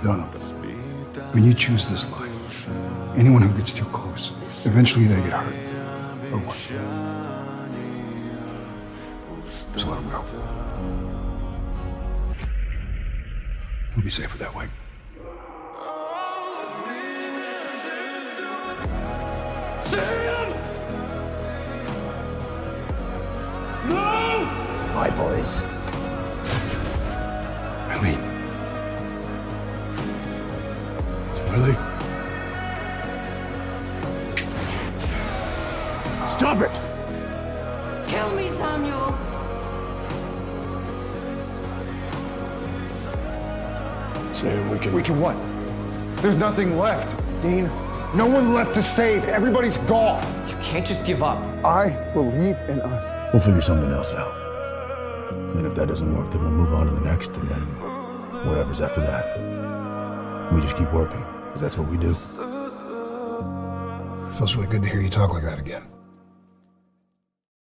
Don't know. When you choose this life, anyone who gets too close, eventually they get hurt. Or what? So let them go. We'll be safer that way. No! Hi, boys. Emin. Charlie. Stop it! Kill me, Samuel! Sam, We can what? There's nothing left, Dean. No one left to save. Everybody's gone. You can't just give up. I believe in us. We'll figure something else out. And if that doesn't work, then we'll move on to the next, and then whatever's after that. We just keep working, because that's what we do. Feels really good to hear you talk like that again.